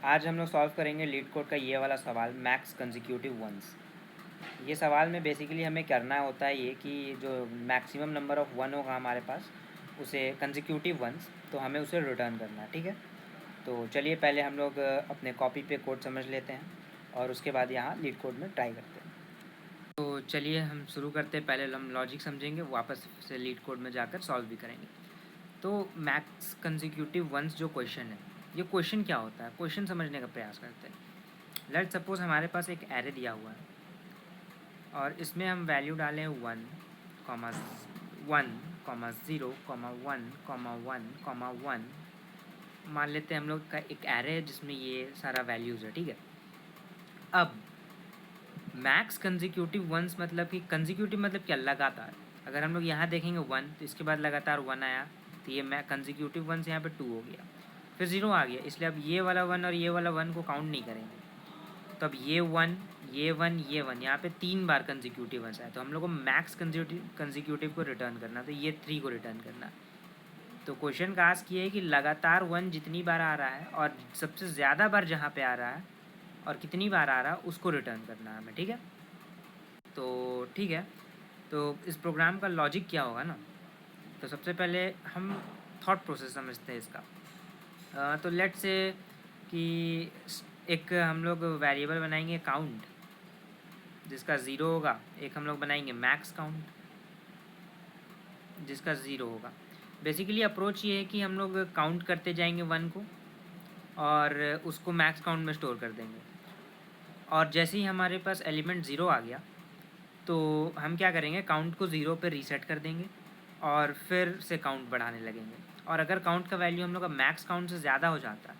आज हम लोग सॉल्व करेंगे लीड कोड का ये वाला सवाल, मैक्स कंसेक्यूटिव वंस। ये सवाल में बेसिकली हमें करना होता है ये कि जो मैक्सिमम नंबर ऑफ़ वन होगा हमारे पास, उसे कंसेक्यूटिव वंस, तो हमें उसे रिटर्न करना है। ठीक है, तो चलिए पहले हम लोग अपने कॉपी पे कोड समझ लेते हैं और उसके बाद यहाँ लीड कोड में ट्राई करते हैं। तो चलिए हम शुरू करते हैं। पहले हम लॉजिक समझेंगे, वापस से लीड कोड में जाकर सॉल्व भी करेंगे। तो मैक्स कंसेक्यूटिव वंस जो क्वेश्चन है, ये क्वेश्चन क्या होता है, क्वेश्चन समझने का प्रयास करते हैं। लेट्स सपोज हमारे पास एक एरे दिया हुआ है और इसमें हम वैल्यू डालें 1, 0, 1, 1, मान लेते हैं हम लोग का एक एरे है जिसमें ये सारा वैल्यूज़ है। ठीक है, अब मैक्स कंसेक्यूटिव वंस मतलब कि कंसेक्यूटिव मतलब क्या, लगातार। अगर हम लोग यहाँ देखेंगे 1, तो इसके बाद लगातार 1 आया, तो ये मैं कंसेक्यूटिव वंस यहाँ पे 2 हो गया, फिर 0 आ गया, इसलिए अब ये वाला 1 और ये वाला 1 को काउंट नहीं करेंगे। तो अब ये 1, ये 1, ये 1, यहाँ पे 3 बार कंसेक्यूटिव वंस आया, तो हम लोग को मैक्स कंसेक्यूटिव को रिटर्न करना, तो ये 3 को रिटर्न करना। तो क्वेश्चन का आस्क ये है कि लगातार 1 जितनी बार आ रहा है और सबसे ज़्यादा बार जहाँ पे आ रहा है और कितनी बार आ रहा है उसको रिटर्न करना है हमें। ठीक है, तो ठीक है, तो इस प्रोग्राम का लॉजिक क्या होगा ना, तो सबसे पहले हम थॉट प्रोसेस समझते हैं इसका। तो लेट से कि एक हम लोग वेरिएबल बनाएंगे काउंट, जिसका 0 होगा। एक हम लोग बनाएंगे मैक्स काउंट, जिसका 0 होगा। बेसिकली अप्रोच ये है कि हम लोग काउंट करते जाएंगे 1 को और उसको मैक्स काउंट में स्टोर कर देंगे, और जैसे ही हमारे पास एलिमेंट 0 आ गया तो हम क्या करेंगे, काउंट को 0 पे रीसेट कर देंगे और फिर से काउंट बढ़ाने लगेंगे। और अगर काउंट का वैल्यू हम लोग का मैक्स काउंट से ज़्यादा हो जाता है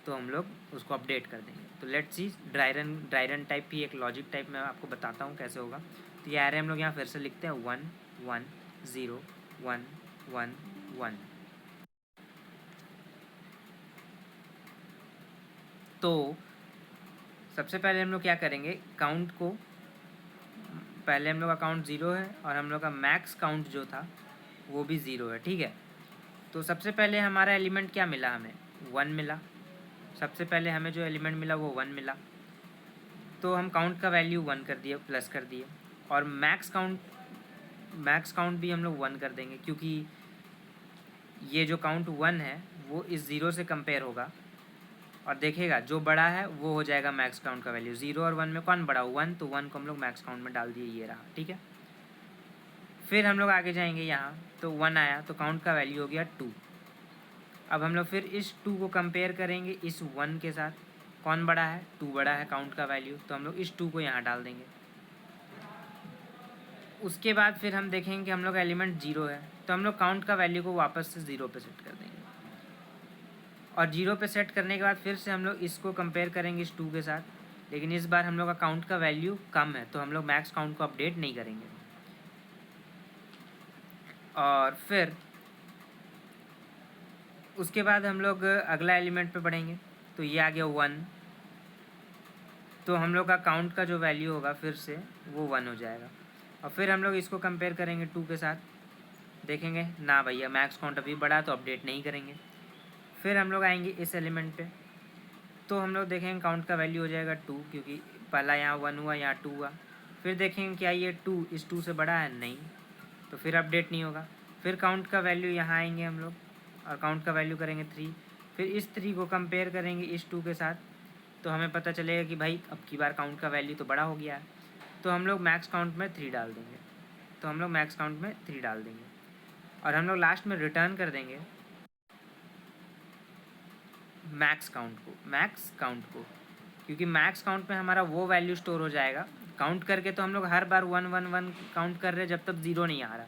तो हम लोग उसको अपडेट कर देंगे। तो let's see dry run type की एक लॉजिक टाइप मैं आपको बताता हूँ कैसे होगा। तो ये एरे हम लोग यहाँ फिर से लिखते हैं 1, 1, 0, 1, 1, 1। तो सबसे पहले हम लोग क्या करेंगे, काउंट को, पहले हम लोग का काउंट 0 है और हम लोग का मैक्स काउंट जो था वो भी 0 है। ठीक है, तो सबसे पहले हमारा एलिमेंट क्या मिला, हमें 1 मिला। सबसे पहले हमें जो एलिमेंट मिला वो 1 मिला, तो हम काउंट का वैल्यू 1 कर दिए, प्लस कर दिए। और मैक्स काउंट भी हम लोग 1 कर देंगे, क्योंकि ये जो काउंट 1 है वो इस 0 से कंपेयर होगा और देखेगा जो बड़ा है वो हो जाएगा मैक्स काउंट का वैल्यू। 0 और 1 में कौन बड़ा, 1, तो 1 को हम लोग मैक्स काउंट में डाल दिए, ये रहा। ठीक है, फिर हम लोग आगे जाएंगे, यहाँ तो 1 आया तो काउंट का वैल्यू हो गया 2। अब हम लोग फिर इस 2 को कंपेयर करेंगे इस 1 के साथ, कौन बड़ा है, 2 बड़ा है काउंट का वैल्यू, तो हम लोग इस 2 को यहाँ डाल देंगे। उसके बाद फिर हम देखेंगे कि हम लोग का एलिमेंट 0 है, तो हम लोग काउंट का वैल्यू को वापस से 0 पे सेट कर देंगे। और 0 पे सेट करने के बाद फिर से हम लोग इसको कंपेयर करेंगे इस 2 के साथ, लेकिन इस बार हम लोग का काउंट का वैल्यू कम है, तो हम लोग मैक्स काउंट को अपडेट नहीं करेंगे। और फिर उसके बाद हम लोग अगला एलिमेंट पे बढ़ेंगे, तो ये आ गया 1, तो हम लोग का काउंट का जो वैल्यू होगा फिर से वो 1 हो जाएगा। और फिर हम लोग इसको कंपेयर करेंगे 2 के साथ, देखेंगे ना भैया मैक्स काउंट अभी बढ़ा, तो अपडेट नहीं करेंगे। फिर हम लोग आएंगे इस एलिमेंट पे, तो हम लोग देखेंगे काउंट का वैल्यू हो जाएगा 2, क्योंकि पहला यहाँ 1 हुआ, यहाँ 2 हुआ। फिर देखेंगे क्या ये 2 इस 2 से बड़ा है, नहीं, तो फिर अपडेट नहीं होगा। फिर काउंट का वैल्यू यहाँ आएंगे हम लोग और काउंट का वैल्यू करेंगे 3। फिर इस 3 को कंपेयर करेंगे इस 2 के साथ, तो हमें पता चलेगा कि भाई अब की बार काउंट का वैल्यू तो बड़ा हो गया है, तो हम लोग मैक्स काउंट में 3 डाल देंगे। तो हम लोग मैक्स काउंट में 3 डाल देंगे और हम लोग लास्ट में रिटर्न कर देंगे मैक्स काउंट को, क्योंकि मैक्स काउंट में हमारा वो वैल्यू स्टोर हो जाएगा। काउंट करके तो हम लोग हर बार 1, 1, 1 काउंट कर रहे हैं जब तक 0 नहीं आ रहा,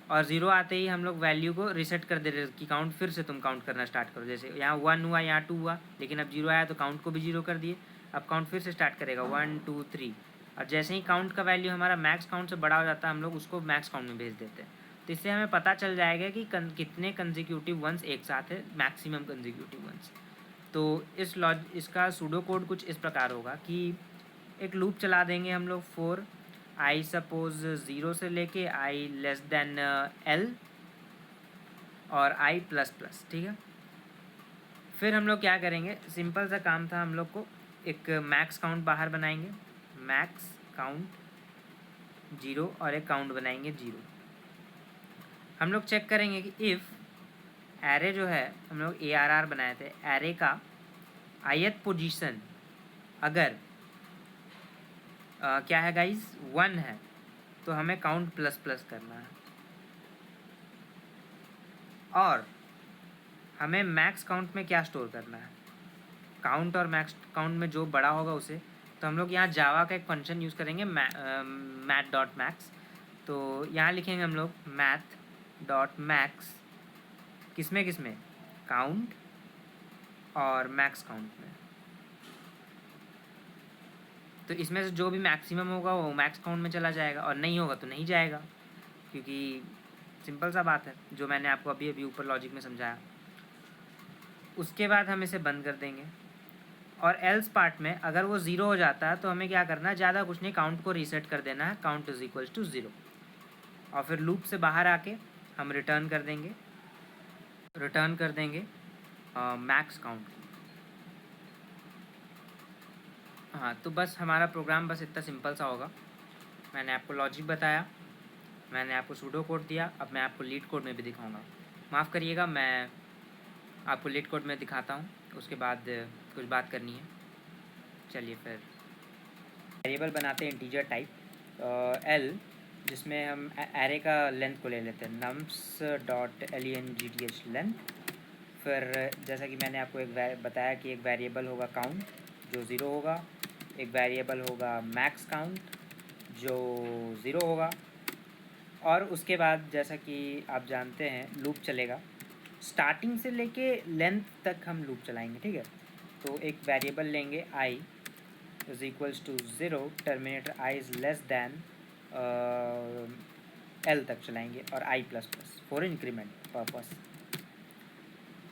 और 0 आते ही हम लोग वैल्यू को रीसेट कर दे रहे कि काउंट फिर से तुम काउंट करना स्टार्ट करो। जैसे यहाँ 1 हुआ, यहाँ 2 हुआ, लेकिन अब 0 आया तो काउंट को भी 0 कर दिए। अब काउंट फिर से स्टार्ट करेगा 1, 2, 3, और जैसे ही काउंट का वैल्यू हमारा मैक्स काउंट से बड़ा हो जाता है हम लोग उसको मैक्स काउंट में भेज देते हैं। तो इससे हमें पता चल जाएगा कि कितने कंसेक्यूटिव वंस एक साथ है, मैक्सिमम कंसेक्यूटिव वंस। तो इसका सूडो कोड कुछ इस प्रकार होगा कि एक लूप चला देंगे हम लोग फॉर आई सपोज 0 से लेके आई लेस देन L और I++। ठीक है, फिर हम लोग क्या करेंगे, सिंपल सा काम था, हम लोग को एक मैक्स काउंट बाहर बनाएंगे, मैक्स काउंट 0 और एक काउंट बनाएंगे 0। हम लोग चेक करेंगे कि इफ़ एरे जो है हम लोग ARR बनाए थे, एरे का ith पोजीशन अगर क्या है गाइज 1 है तो हमें काउंट प्लस प्लस करना है, और हमें मैक्स काउंट में क्या स्टोर करना है, काउंट और मैक्स काउंट में जो बड़ा होगा उसे। तो हम लोग यहाँ जावा का एक फंक्शन यूज़ करेंगे मैथ डॉट मैक्स। तो यहाँ लिखेंगे हम लोग मैथ डॉट मैक्स किसमें काउंट और मैक्स काउंट में। तो इसमें से जो भी मैक्सिमम होगा वो मैक्स काउंट में चला जाएगा और नहीं होगा तो नहीं जाएगा, क्योंकि सिंपल सा बात है जो मैंने आपको अभी अभी ऊपर लॉजिक में समझाया। उसके बाद हम इसे बंद कर देंगे, और एल्स पार्ट में अगर वो 0 हो जाता है तो हमें क्या करना है, ज़्यादा कुछ नहीं, काउंट को रीसेट कर देना है, काउंट इज इक्वल्स टू 0, और फिर लूप से बाहर आके हम रिटर्न कर देंगे मैक्स काउंट। हाँ, तो बस हमारा प्रोग्राम बस इतना सिंपल सा होगा। मैंने आपको लॉजिक बताया, मैंने आपको सूडो कोड दिया, अब मैं आपको लीड कोड में भी दिखाऊंगा। माफ़ करिएगा, मैं आपको लीड कोड में दिखाता हूँ, उसके बाद कुछ बात करनी है। चलिए फिर वेरिएबल बनाते हैं इंटीजर टाइप एल, जिसमें हम एरे का लेंथ को ले लेते हैं nums डॉट length लेंथ। फिर जैसा कि मैंने आपको एक बताया कि एक वेरिएबल होगा काउंट जो 0 होगा, एक वेरिएबल होगा मैक्स काउंट जो 0 होगा, और उसके बाद जैसा कि आप जानते हैं लूप चलेगा, स्टार्टिंग से लेके लेंथ तक हम लूप चलाएंगे, ठीक है। तो एक वेरिएबल लेंगे i is equals to 0, terminator i is less than l तक चलाएंगे, और i plus plus for increment purpose.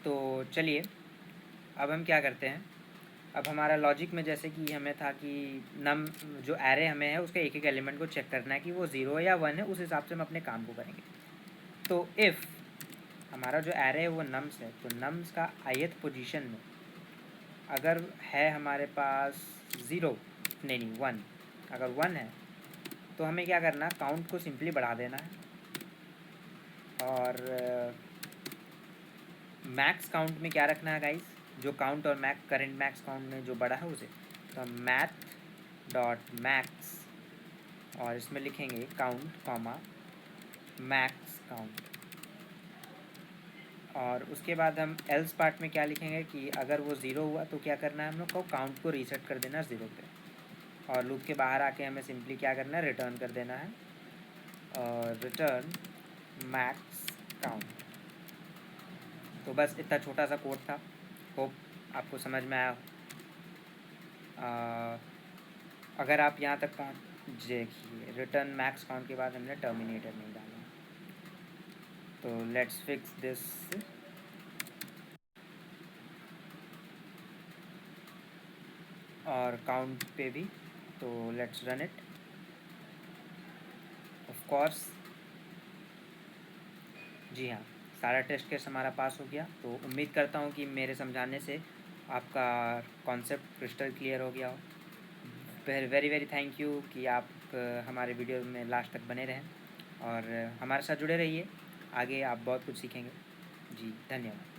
तो चलिए अब हम क्या करते हैं, अब हमारा लॉजिक में जैसे कि हमें था कि नम जो एरे हमें है उसके एक एक एलिमेंट को चेक करना है कि वो 0 या 1 है, उस हिसाब से हम अपने काम को करेंगे। तो इफ़ हमारा जो एरे है वो नम्स है, तो नम्स का ith पोजीशन में अगर है हमारे पास 0 नहीं 1, अगर 1 है तो हमें क्या करना है, काउंट को सिंपली बढ़ा देना है, और मैक्स काउंट में क्या रखना है गाइस, जो काउंट और करंट मैक्स काउंट में जो बड़ा है उसे। तो हम मैथ डॉट मैक्स और इसमें लिखेंगे काउंट कॉमा मैक्स काउंट, और उसके बाद हम एल्स पार्ट में क्या लिखेंगे कि अगर वो 0 हुआ तो क्या करना है, हम लोग को काउंट को रीसेट कर देना 0 पे, और लूप के बाहर आके हमें सिंपली क्या करना है, रिटर्न कर देना है, और रिटर्न मैक्स काउंट। तो बस इतना छोटा सा कोड था, होप आपको समझ में आया। अगर आप यहाँ तक पहुँच, देखिए रिटर्न मैक्स काउंट के बाद हमने टर्मिनेटर नहीं डाला, तो लेट्स फिक्स दिस। और काउंट पे भी, तो let's run it. Of course जी हाँ, सारा टेस्ट केस हमारा पास हो गया। तो उम्मीद करता हूँ कि मेरे समझाने से आपका कॉन्सेप्ट क्रिस्टल क्लियर हो गया हो। वेरी वेरी थैंक यू कि आप हमारे वीडियो में लास्ट तक बने रहें और हमारे साथ जुड़े रहिए, आगे आप बहुत कुछ सीखेंगे। जी धन्यवाद।